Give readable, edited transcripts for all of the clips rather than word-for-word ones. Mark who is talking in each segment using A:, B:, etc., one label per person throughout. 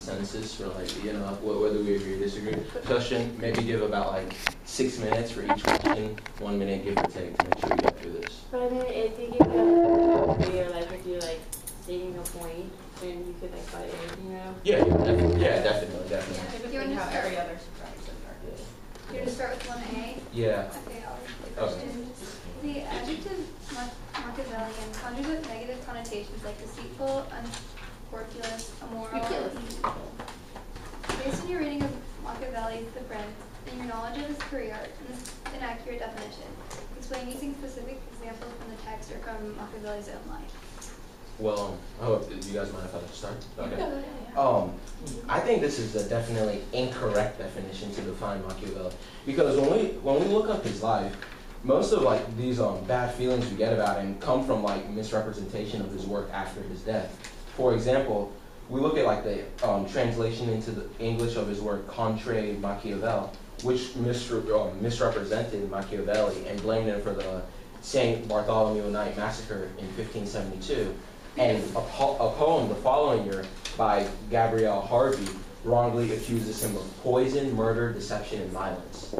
A: consensus for like, whether we agree or disagree. Discussion, maybe give about like 6 minutes for each question, 1 minute give or take to make sure we get through this.
B: But I mean, if you give or like if you like stating a point, then you could like fight it,
A: Yeah, definitely.
C: Yeah, how every other surprise is. You're going to start with 1A?
A: Yeah.
C: Okay, I'll read the question. The adjective Machiavellian conjures with negative connotations like deceitful, unscrupulous, immoral, and evil. Based on your reading of Machiavelli's The Prince and your knowledge of his career, and this is an accurate definition, explain using specific examples from the text or from Machiavelli's own life.
A: Well, do you guys mind if I start? Okay. I think this is a definitely incorrect definition to define Machiavelli, because when we look up his life, most of like these bad feelings we get about him come from like misrepresentation of his work after his death. For example, we look at like the translation into the English of his work Contre Machiavel, which misrepresented Machiavelli and blamed him for the St. Bartholomew Night massacre in 1572. And a poem the following year by Gabrielle Harvey wrongly accuses him of poison, murder, deception, and violence.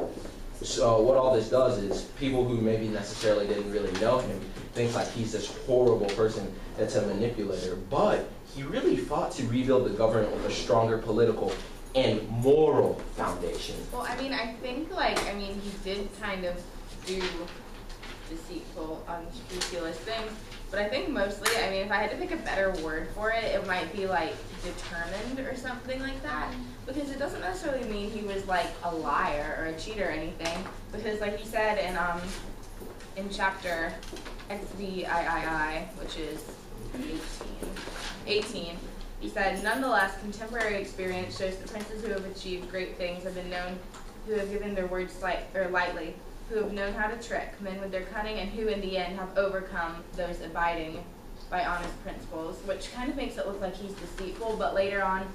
A: So what all this does is people who maybe necessarily didn't really know him think like he's this horrible person that's a manipulator, but he really fought to rebuild the government with a stronger political and moral foundation.
D: Well, I mean, I think he did kind of do deceitful, unscrupulous things. But I think mostly, if I had to pick a better word for it, it might be like determined or something like that. Because it doesn't necessarily mean he was like a liar or a cheater or anything. Because like he said in chapter XVII, which is 18, he said, nonetheless, contemporary experience shows that princes who have achieved great things have been known, who have given their words lightly, who have known how to trick men with their cunning, and who in the end have overcome those abiding by honest principles, which kind of makes it look like he's deceitful, but later on,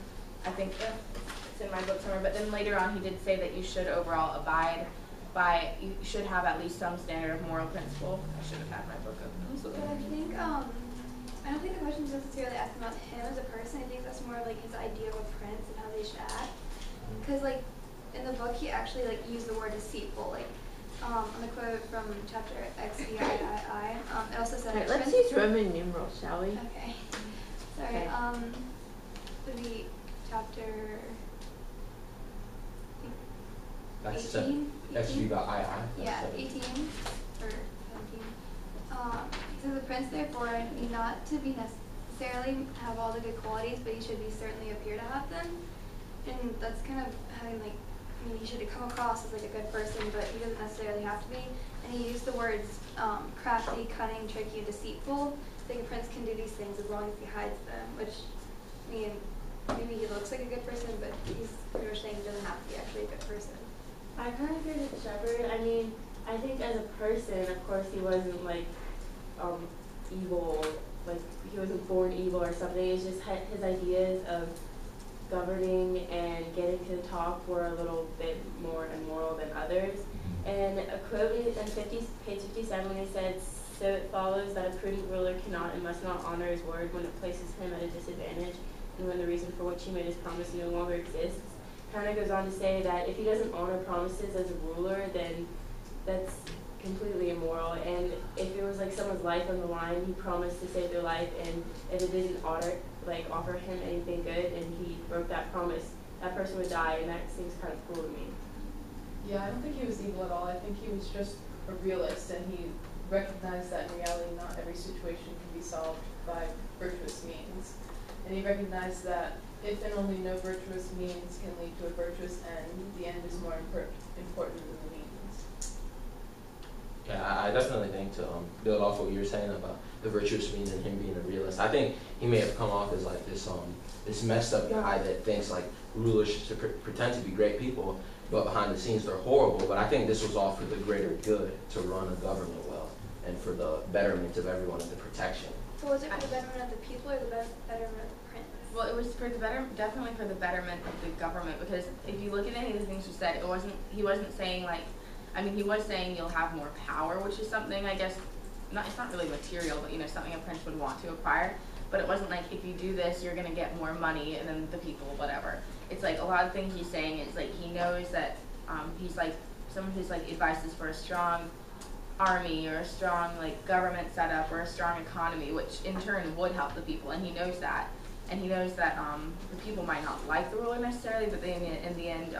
D: I think it's in my book somewhere, but then later on he did say that you should overall abide by, you should have at least some standard of moral principle. I should have had my book open.
C: But I don't think the question is necessarily asking about him as a person. I think that's more like his idea of a prince and how they should act. Because like in the book he actually like used the word deceitful, like on the quote from chapter XVII, it also said.
B: Right, let's use Roman numerals, shall we?
C: Okay. Sorry.
B: Okay.
C: Would be chapter
A: That's
C: 18.
A: XVII.
C: Yeah, 18 or 17. So the prince therefore need not to be necessarily have all the good qualities, but he should be certainly appear to have them. And that's kind of having like. He should come across as like a good person, but he doesn't necessarily have to be. And he used the words crafty, cunning, tricky, and deceitful. So a prince can do these things as long as he hides them, which, maybe he looks like a good person, but he's pretty much saying he doesn't have to be actually a good person.
B: I kind of agree with Shepard. I think as a person, of course, he wasn't like evil, like he wasn't born evil or something. It's just his ideas of governing and getting to the top were a little bit more immoral than others. And a quote in page 57 when he said, so it follows that a prudent ruler cannot and must not honor his word when it places him at a disadvantage and when the reason for which he made his promise no longer exists. Kind of goes on to say that if he doesn't honor promises as a ruler, then that's completely immoral. And if it was like someone's life on the line, he promised to save their life, and if it didn't offer him anything good and he broke that promise, that person would die, and that seems kind of cruel to me.
E: Yeah, I don't think he was evil at all. I think he was just a realist, and he recognized that in reality not every situation can be solved by virtuous means. And he recognized that if and only no virtuous means can lead to a virtuous end, the end is more important than the means.
A: Yeah, I definitely think to build off what you were saying about the virtuous means and him being a realist, I think he may have come off as like this messed up guy that thinks like rulers should pretend to be great people, but behind the scenes they're horrible. But I think this was all for the greater good, to run a government well and for the betterment of everyone and the protection.
C: So was it for the betterment of the people or the betterment of the prince?
D: Well, it was for the definitely for the betterment of the government, because if you look at any of the things you said, he wasn't saying like, he was saying you'll have more power, which is something I guess, it's not really material, but something a prince would want to acquire. but it wasn't like, if you do this, you're gonna get more money, and then the people, whatever. It's like a lot of things he's saying is like he knows that he's like some of his like advice is for a strong army or a strong like government setup or a strong economy, which in turn would help the people, and he knows that. And he knows that the people might not like the ruler necessarily, but they, in the end,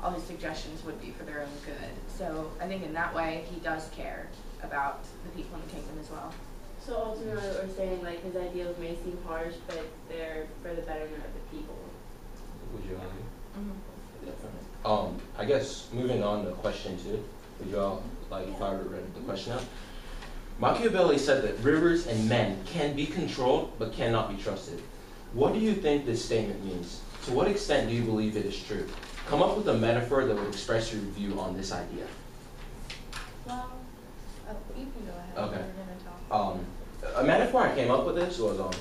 D: all his suggestions would be for their own good. So I think in that way, he does care about the people in the kingdom as well.
B: So ultimately, we're saying like his ideals may seem harsh, but they're for the betterment of the people.
A: Would you agree?
D: Mm-hmm.
A: Definitely. I guess moving on to question 2. Would you all like if I were to read the question out? Machiavelli said that rivers and men can be controlled but cannot be trusted. What do you think this statement means? To what extent do you believe it is true? Come up with a metaphor that would express your view on this idea.
D: Well, you can go ahead.
A: Okay.
D: We're gonna talk.
A: A metaphor I came up with this was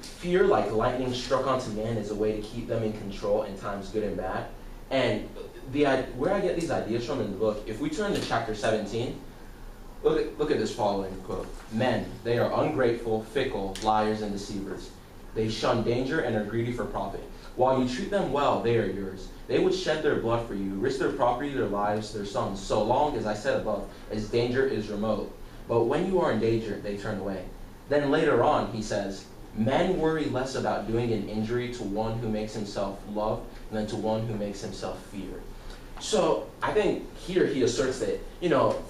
A: fear like lightning struck onto man is a way to keep them in control in times good and bad. And where I get these ideas from in the book, if we turn to chapter 17, look at this following quote. Men, they are ungrateful, fickle, liars, and deceivers. They shun danger and are greedy for profit. While you treat them well, they are yours. They would shed their blood for you, risk their property, their lives, their sons, so long as I said above, as danger is remote. But when you are in danger, they turn away. Then later on, he says, men worry less about doing an injury to one who makes himself loved than to one who makes himself feared. So I think here he asserts that,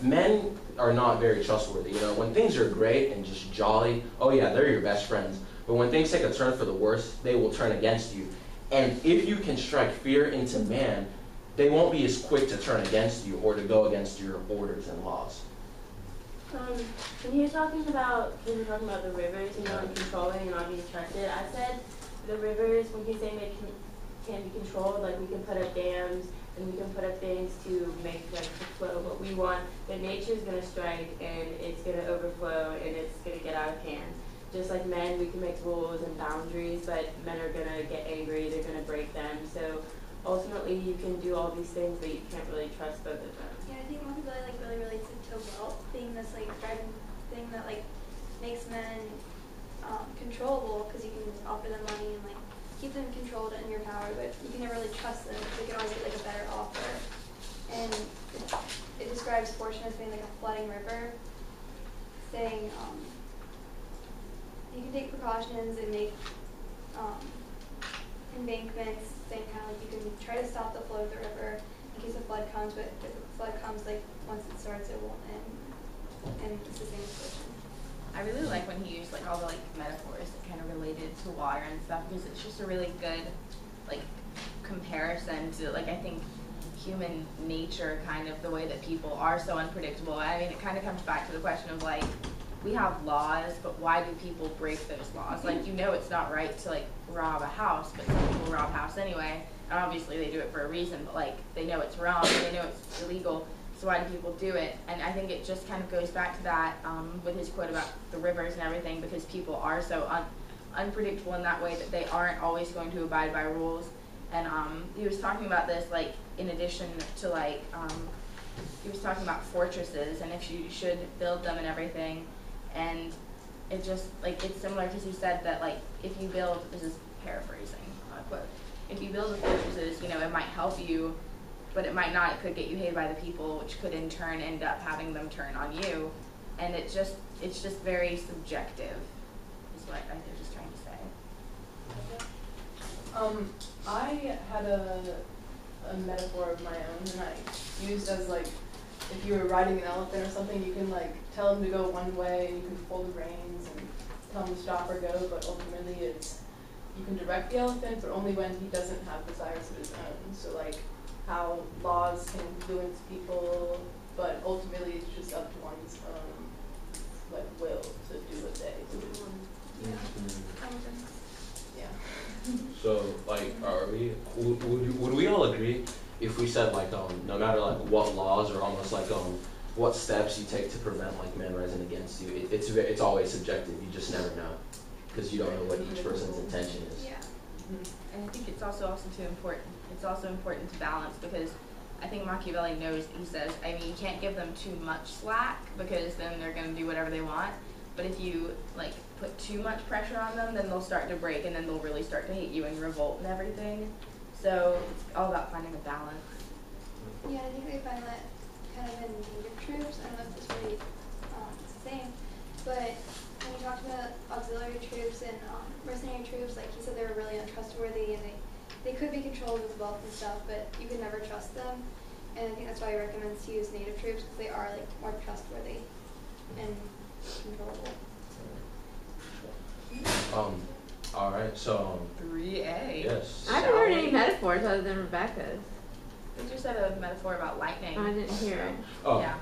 A: men are not very trustworthy. When things are great and just jolly, oh yeah, they're your best friends. But when things take a turn for the worse, they will turn against you. And if you can strike fear into man, they won't be as quick to turn against you or to go against your orders and laws.
B: When he was talking about the rivers, and controlling and not being trusted, I said the rivers, when he's saying they can be controlled, like we can put up dams and we can put up things to make like the flow what we want, but nature's gonna strike and it's gonna overflow and it's gonna get out of hand. Just like men, we can make rules and boundaries, but men are gonna get angry, they're gonna break them. So ultimately you can do all these things, but you can't really trust both of them.
C: Yeah, I think Machiavelli like really relates it to wealth being this like driving thing that like makes men controllable, because you can offer them money and like keep them controlled in your power, but you can never really trust them because they can always get like a better offer. And it describes fortune as being like a flooding river, saying you can take precautions and make embankments, saying kind of like you can try to stop the flow of the river in case a flood comes, but if the flood comes, like once it starts, it won't end. And it's the same situation.
D: I really like when he used like all the like metaphors that kind of related to water and stuff, because it's just a really good like comparison to like I think human nature, kind of the way that people are so unpredictable. I mean, it kind of comes back to the question of like, we have laws, but why do people break those laws? Like, it's not right to like rob a house, but some people rob a house anyway. And obviously they do it for a reason, but like they know it's wrong, they know it's illegal. So why do people do it? And I think it just kind of goes back to that with his quote about the rivers and everything, because people are so unpredictable in that way that they aren't always going to abide by rules. And he was talking about this like in addition to like he was talking about fortresses and if you should build them and everything. And it just like it's similar because he said that like if you build, this is paraphrasing quote, if you build the fortresses, it might help you, but it might not. It could get you hated by the people, which could in turn end up having them turn on you. And it's just very subjective, is what I was just trying to say.
E: I had a metaphor of my own, and I used as like, if you were riding an elephant or something, you can like tell him to go one way, and you can pull the reins and tell him to stop or go, but ultimately you can direct the elephant, but only when he doesn't have desires of his own. So like how laws can influence people, but ultimately it's just up to one's like will to do what they do. Yeah.
A: So, like, would we all agree if we said like no matter like what laws or almost like what steps you take to prevent like men rising against you, it's always subjective. You just never know because you don't know what each person's intention is.
C: Yeah.
D: And I think it's also too important. It's also important to balance, because I think Machiavelli knows. He says, I mean, you can't give them too much slack because then they're going to do whatever they want. but if you like put too much pressure on them, then they'll start to break, and then they'll really start to hate you and revolt and everything. So it's all about finding a balance.
C: Yeah, I think they find that kind of in native troops. I don't know if it's really it's the same, but when you talk about auxiliary troops and mercenary troops, like he said, they were really untrustworthy, and they could be controlled with wealth and stuff, but you could never trust them. And I think that's why he recommends to use native troops, because they are like more trustworthy and controllable.
A: All right, so
D: 3A.
A: yes.
F: I haven't heard any metaphors other than Rebecca's.
D: They just said a metaphor about lightning.
F: I didn't hear it.
A: Oh,
D: Yeah.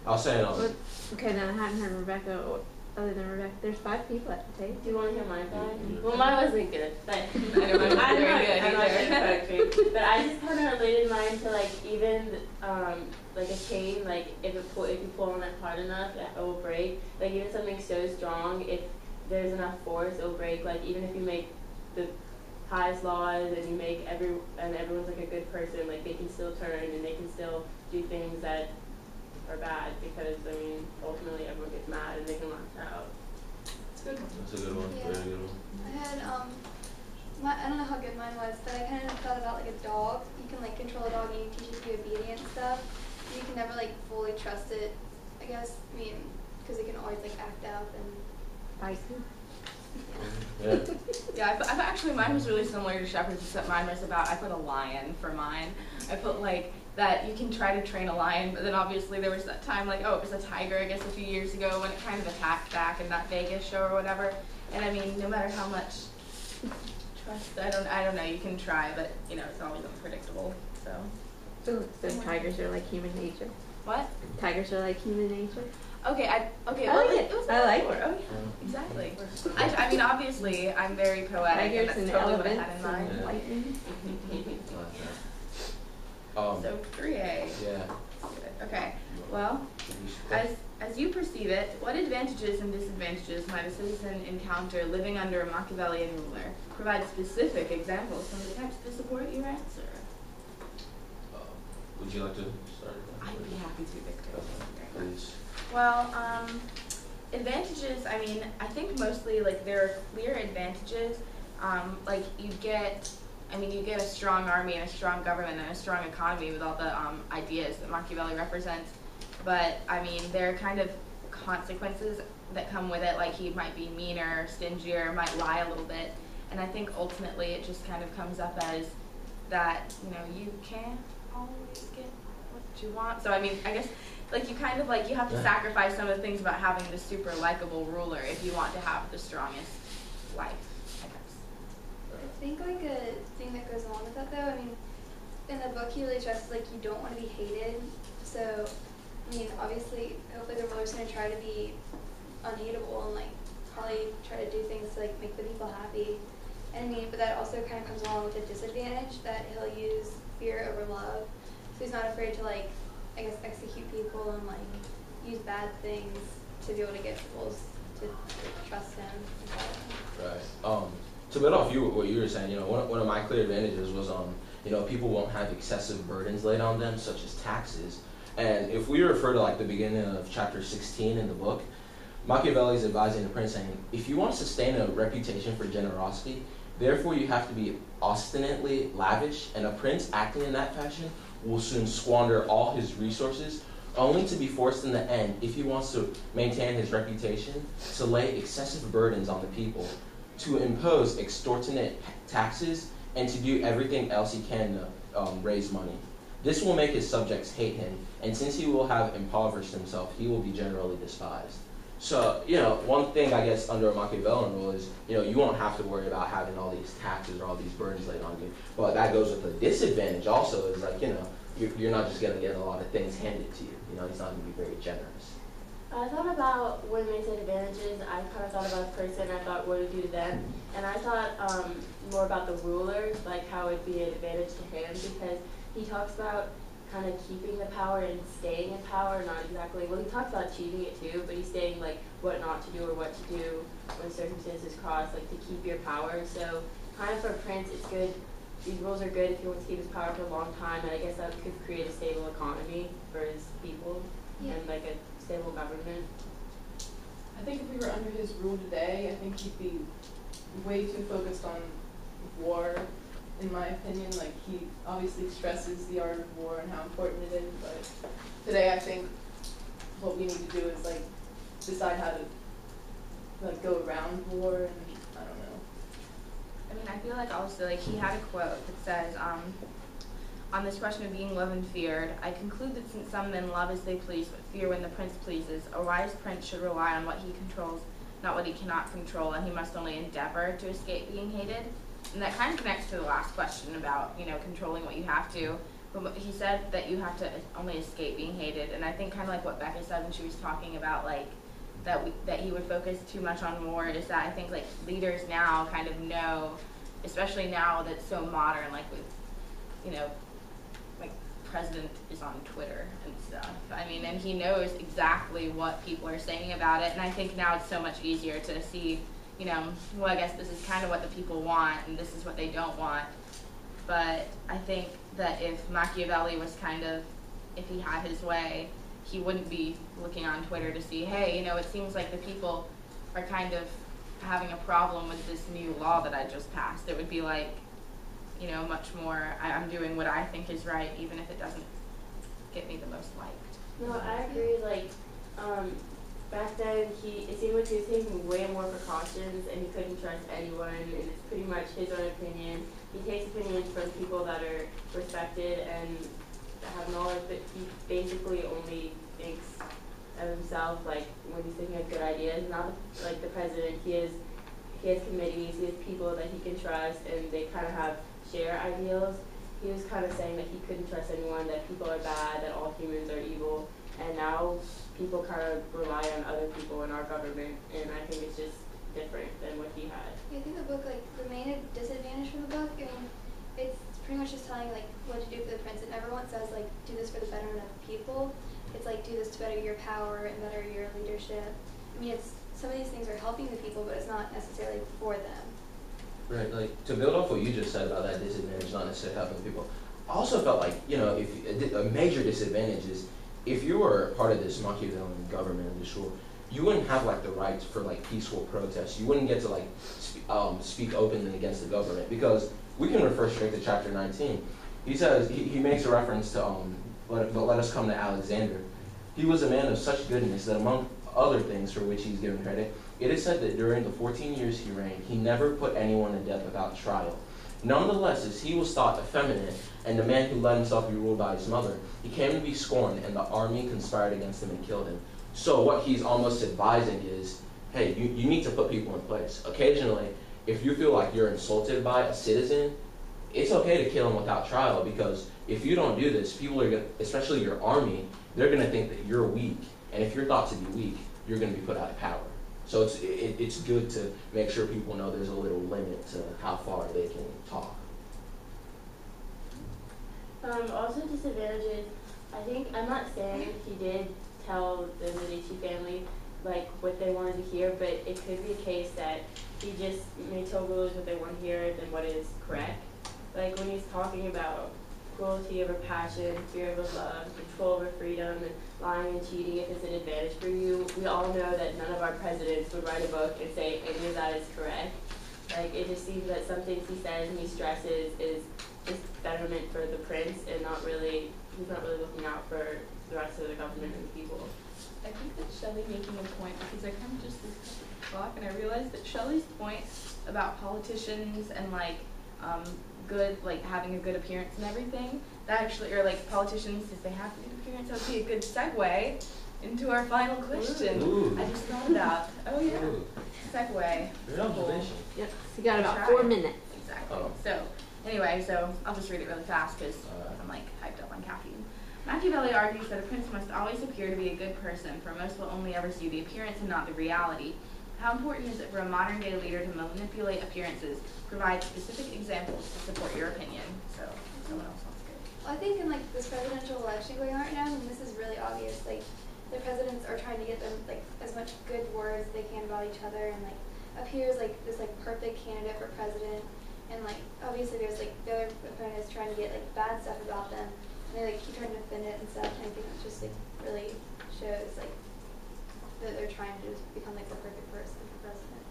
A: I'll say it
F: Okay, then I hadn't heard Rebecca other than Rebecca. There's 5 people at the table.
B: Do you want to hear my side? Well, mine wasn't good, but
D: I don't know,
B: I'm
D: very
B: not,
D: good
B: I'm not
D: either.
B: good poetry. But I just kind of related mine to like even like a chain, like if you pull on it hard enough, it will break. Like even something so strong, if there's enough force, it will break. Like even if you make the highest laws and you make everyone's like a good person, like they can still turn and they can still do things that are bad, because I mean ultimately everyone gets mad and they can lash out.
E: It's a good one.
A: That's a good one.
C: Yeah.
A: Very good one.
C: I had I don't know how good mine was, but I kind of thought about like a dog. You can like control a dog and you teach it to be obedient and stuff. You can never like fully trust it, I guess. I mean, because it can always like act up and
F: Bison.
A: Yeah.
D: Yeah, I've actually, mine was really similar to Shepherd's, except mine was about, I put a lion for mine. I put like that you can try to train a lion, but then obviously there was that time like, oh, it was a tiger, I guess a few years ago, when it kind of attacked back in that Vegas show or whatever. And I mean, no matter how much trust, I don't know, you can try, but you know, it's always unpredictable, so.
F: So tigers are like human nature.
D: What?
F: Tigers are like human nature.
D: Okay,
F: I
D: well,
F: like it.
D: was
F: I like
D: before.
F: it.
D: Oh, yeah, exactly. I mean, obviously, I'm very poetic, and
F: Tigers
D: that's
F: and
D: totally what I
F: elephants
D: had in mind.
F: and
A: Yeah.
F: lightning.
D: So 3A.
A: Yeah.
D: Okay. Well, as you perceive it, what advantages and disadvantages might a citizen encounter living under a Machiavellian ruler? Provide specific examples from the text to support your answer.
A: Would you like to start?
D: I'd be happy to, Victor.
A: Please.
D: Well, advantages, I mean, I think mostly, like, there are clear advantages. Like, you get a strong army and a strong government and a strong economy with all the ideas that Machiavelli represents. But, I mean, there are kind of consequences that come with it, like he might be meaner, stingier, might lie a little bit. And I think ultimately it just kind of comes up as that, you know, you can't always get what you want. So, I mean, I guess, like, you kind of, like, you have to sacrifice some of the things about having the super likable ruler if you want to have the strongest life, I guess.
C: I think like a thing that goes along with that though, I mean, in the book he really stresses like you don't want to be hated. So, I mean, obviously, hopefully the ruler's going to try to be unhateable and like probably try to do things to like make the people happy. And I mean, but that also kind of comes along with a disadvantage that he'll use fear over love. So he's not afraid to like, I guess, execute people and like use bad things to be able to get people to trust him.
A: Right. To build off what you were saying, you know, one of my clear advantages was, you know, people won't have excessive burdens laid on them, such as taxes. And if we refer to like the beginning of chapter 16 in the book, Machiavelli is advising the prince saying, if you want to sustain a reputation for generosity, therefore you have to be obstinately lavish, and a prince acting in that fashion will soon squander all his resources, only to be forced in the end, if he wants to maintain his reputation, to lay excessive burdens on the people, to impose extortionate taxes, and to do everything else he can to raise money. This will make his subjects hate him, and since he will have impoverished himself, he will be generally despised. So, you know, one thing I guess under a Machiavellian rule is, you know, you won't have to worry about having all these taxes or all these burdens laid on you. But that goes with the disadvantage also is like, you know, you're not just going to get a lot of things handed to you. You know, he's not going to be very generous.
B: I thought about when they said advantages, I kind of thought about the person, I thought what it would do to them. And I thought more about the ruler, like how it would be an advantage to him, because he talks about kind of keeping the power and staying in power, not exactly, well he talks about achieving it too, but he's saying like what not to do or what to do when circumstances cross, like to keep your power. So kind of for a prince, it's good, these rules are good if he wants to keep his power for a long time, and I guess that could create a stable economy for his people and like a stable government.
E: I think if we were under his rule today, I think he'd be way too focused on war, in my opinion. Like, he obviously stresses the art of war and how important it is, but today I think what we need to do is, like, decide how to, like, go around war, and I don't know.
D: I mean, I feel like also, like, he had a quote that says, on this question of being loved and feared, I conclude that since some men love as they please, but fear when the prince pleases, a wise prince should rely on what he controls, not what he cannot control, and he must only endeavor to escape being hated. And that kind of connects to the last question about, you know, controlling what you have to. But he said that you have to only escape being hated, and I think kind of like what Becca said when she was talking about, like, that he would focus too much on war, is that I think, like, leaders now kind of know, especially now that's so modern, like with, you know, like, president is on Twitter and stuff. I mean, and he knows exactly what people are saying about it, and I think now it's so much easier to see, you know, well, I guess this is kind of what the people want, and this is what they don't want. But I think that if Machiavelli was kind of, if he had his way, he wouldn't be looking on Twitter to see, hey, you know, it seems like the people are kind of having a problem with this new law that I just passed. It would be like, you know, much more, I'm doing what I think is right, even if it doesn't get me the most liked.
B: No, I agree. Like, back then, it seemed like he was taking way more precautions, and he couldn't trust anyone, and it's pretty much his own opinion. He takes opinions from people that are respected and have knowledge, but he basically only thinks of himself, like, when he's thinking of good ideas. Not like the president. He has committees, he has people that he can trust, and they kind of have share ideals. He was kind of saying that he couldn't trust anyone, that people are bad, that all humans are evil, and now people kind of rely on other people in our government, and I think it's just different than what he had.
C: Yeah, I think the book, like, the main disadvantage from the book, I mean, it's pretty much just telling, like, what to do for the prince, and everyone says, like, do this for the betterment of the people. It's like, do this to better your power and better your leadership. I mean, it's, some of these things are helping the people, but it's not necessarily for them.
A: Right, like, to build off what you just said about that disadvantage not necessarily helping people, I also felt like, you know, if a major disadvantage is if you were part of this Machiavellian government in this rule, you wouldn't have, like, the rights for, like, peaceful protests. You wouldn't get to, like, speak openly against the government, because we can refer straight to chapter 19. He says, he makes a reference to, let us come to Alexander. He was a man of such goodness that among other things for which he's given credit, it is said that during the 14 years he reigned, he never put anyone to death without trial. Nonetheless, as he was thought effeminate, and the man who let himself be ruled by his mother, he came to be scorned, and the army conspired against him and killed him. So what he's almost advising is, hey, you need to put people in place. Occasionally, if you feel like you're insulted by a citizen, it's okay to kill him without trial, because if you don't do this, people are going to, especially your army, they're going to think that you're weak. And if you're thought to be weak, you're going to be put out of power. So it's good to make sure people know there's a little limit to how far they can talk.
B: Also disadvantages, I think, I'm not saying he did tell the Medici family, like, what they wanted to hear, but it could be a case that he just may tell rulers what they want to hear than what is correct. Like, when he's talking about cruelty over passion, fear over love, control over freedom, and lying and cheating if it's an advantage for you, we all know that none of our presidents would write a book and say any of that is correct. Like, it just seems that some things he says and he stresses is just betterment for the prince, and he's not really looking out for the rest of the government and the people.
D: I think that Shelley making a point, because I kind of just looked at the clock and I realized that Shelley's point about politicians and, like, good, like, having a good appearance and everything, that actually, or, like, politicians, if they have a good appearance, that would be a good segue into our final question.
A: Ooh.
D: I just thought about, oh yeah,
A: Ooh.
D: segue.
A: Good observation.
F: Yep. So you got about
D: Try.
F: 4 minutes.
D: Exactly.
A: Oh.
D: So, anyway, so I'll just read it really fast because I'm, like, hyped up on caffeine. Machiavelli argues that a prince must always appear to be a good person, for most will only ever see the appearance and not the reality. How important is it for a modern-day leader to manipulate appearances, provide specific examples to support your opinion? So, someone else wants to go.
C: Well, I think in, like, this presidential election going on right now, and this is really obvious, like, the presidents are trying to get them, like, as much good words as they can about each other, and, like, appears like this, like, perfect candidate for president, and, like, obviously there's, like, the other opponents trying to get, like, bad stuff about them, and they, like, keep trying to defend it and stuff, and I think it just, like, really shows, like, that they're trying to just become like the perfect person for president.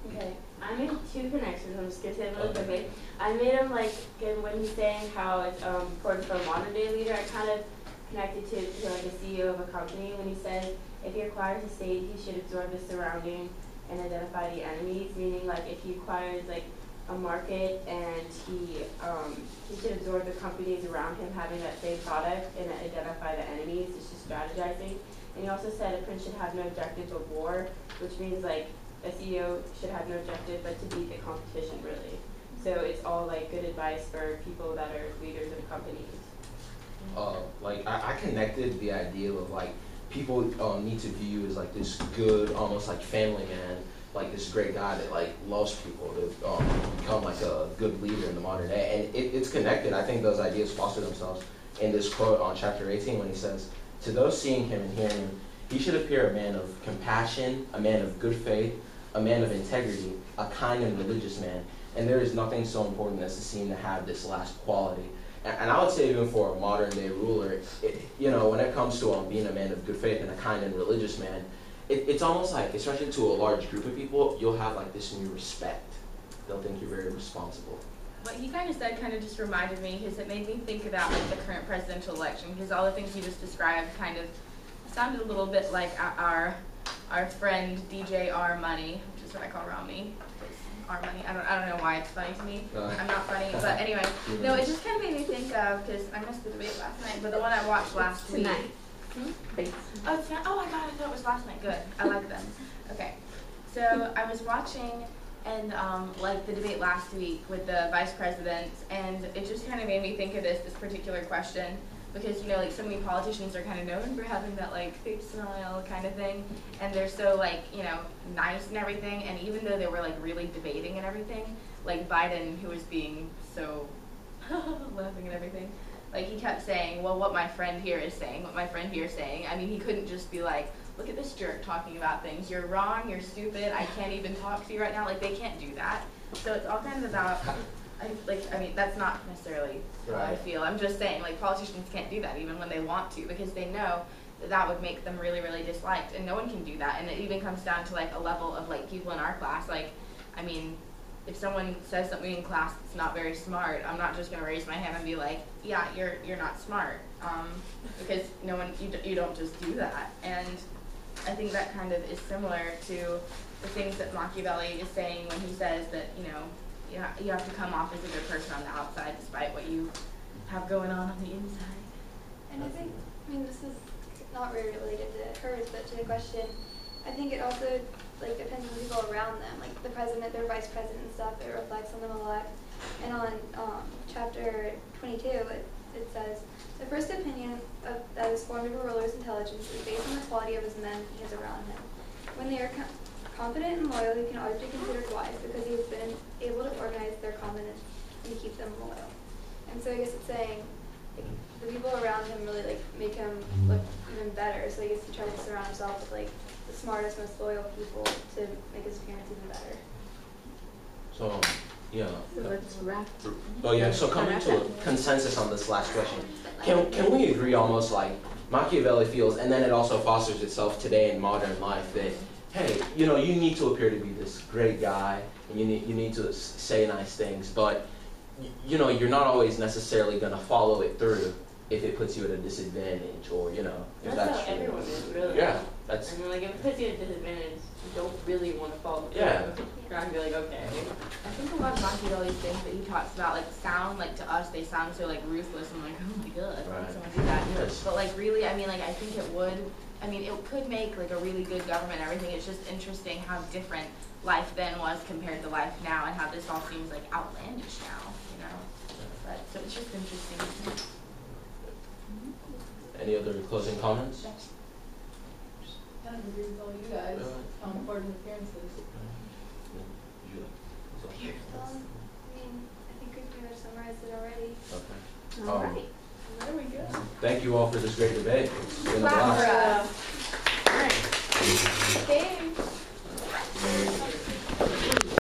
B: Okay, I made two connections. I'm just gonna say them really quickly. I made them like when he's saying how it's important for a modern day leader. I kind of connected to like a CEO of a company when he says if he acquires a state, he should absorb the surrounding and identify the enemies. Meaning like if he acquires like a market and he should absorb the companies around him having that same product and identify the enemies. It's just strategizing. And he also said a prince should have no objective but war, which means like a CEO should have no objective but to beat the competition, really. So it's all like good advice for people that are leaders of companies.
A: Like I connected the idea of like people need to view you as like this good, almost like family man, like this great guy that like loves people to become like a good leader in the modern day. And it's connected. I think those ideas foster themselves in this quote on chapter 18 when he says, "To those seeing him and hearing him, he should appear a man of compassion, a man of good faith, a man of integrity, a kind and religious man." And there is nothing so important as to seem to have this last quality. And I would say even for a modern day ruler, when it comes to being a man of good faith and a kind and religious man, it's almost like, especially to a large group of people, you'll have like this new respect. They'll think you're very responsible.
D: What he kind of said kind of just reminded me, because it made me think about like the current presidential election, because all the things he just described kind of sounded a little bit like our friend DJ R Money, which is what I call Romney. R Money. I don't know why it's funny to me. I'm not funny, but anyway. No, it just kind of made me think of, because I missed the debate last night, but the one I watched last week.
F: Tonight.
D: Oh, tonight? Oh my God, I thought it was last night. Good. I like them. Okay. So I was watching and like the debate last week with the vice presidents, and it just kind of made me think of this particular question. Because, like so many politicians are kind of known for having that like fake smile kind of thing, and they're so like, nice and everything, and even though they were like really debating and everything, like Biden, who was being so laughing and everything, like he kept saying, well, what my friend here is saying, I mean, he couldn't just be like, look at this jerk talking about things, you're wrong, you're stupid, I can't even talk to you right now, like they can't do that. So it's all kind of about, I mean, that's not necessarily how I feel. I'm just saying, like, politicians can't do that even when they want to, because they know that would make them really, really disliked, and no one can do that. And it even comes down to, like, a level of, like, people in our class. Like, I mean, if someone says something in class that's not very smart, I'm not just going to raise my hand and be like, yeah, you're not smart, because you don't just do that. And I think that kind of is similar to the things that Machiavelli is saying when he says that, you have to come off as a good person on the outside despite what you have going on the inside.
C: And I think, this is not really related to hers, but to the question, I think it also like depends on the people around them, like the president, their vice president and stuff, it reflects on them a lot. And on chapter 22, it says, the first opinion that is formed of a ruler's intelligence is based on the quality of his men he has around him. When they are confident and loyal, he can always be considered wise because he has been able to organize their confidence and keep them loyal. And so I guess it's saying like, the people around him really like make him look even better. So I guess he tries to surround himself with like the smartest, most loyal people to make his appearance even better.
A: So, yeah.
F: So let's wrap.
A: Oh yeah. So coming to a consensus on this last question, can we agree almost like Machiavelli feels, and then it also fosters itself today in modern life that, hey, you need to appear to be this great guy, and you need to say nice things, but you're not always necessarily going to follow it through if it puts you at a disadvantage, or if
B: that's how everyone is, really.
A: Yeah, that's.
B: I mean, like if it puts you at a disadvantage, you don't really want to follow it.
A: Yeah.
B: You're not gonna be like, okay.
D: I think a lot of Machiavelli's things that he talks about sound like to us they sound so ruthless and like, oh my god, why would someone do that?
A: Yes.
D: But really, I mean, I think it would. I mean, it could make a really good government and everything. It's just interesting how different life then was compared to life now, and how this all seems outlandish now, But so it's just interesting.
A: Any other closing comments?
E: Kind of agree with all you guys on foreign appearances.
C: I think we pretty much summarized it already.
A: Okay.
F: All right.
E: There we go.
A: Thank you all for this great debate. It's been a
D: Clap
A: blast.
D: for us. All right. Okay.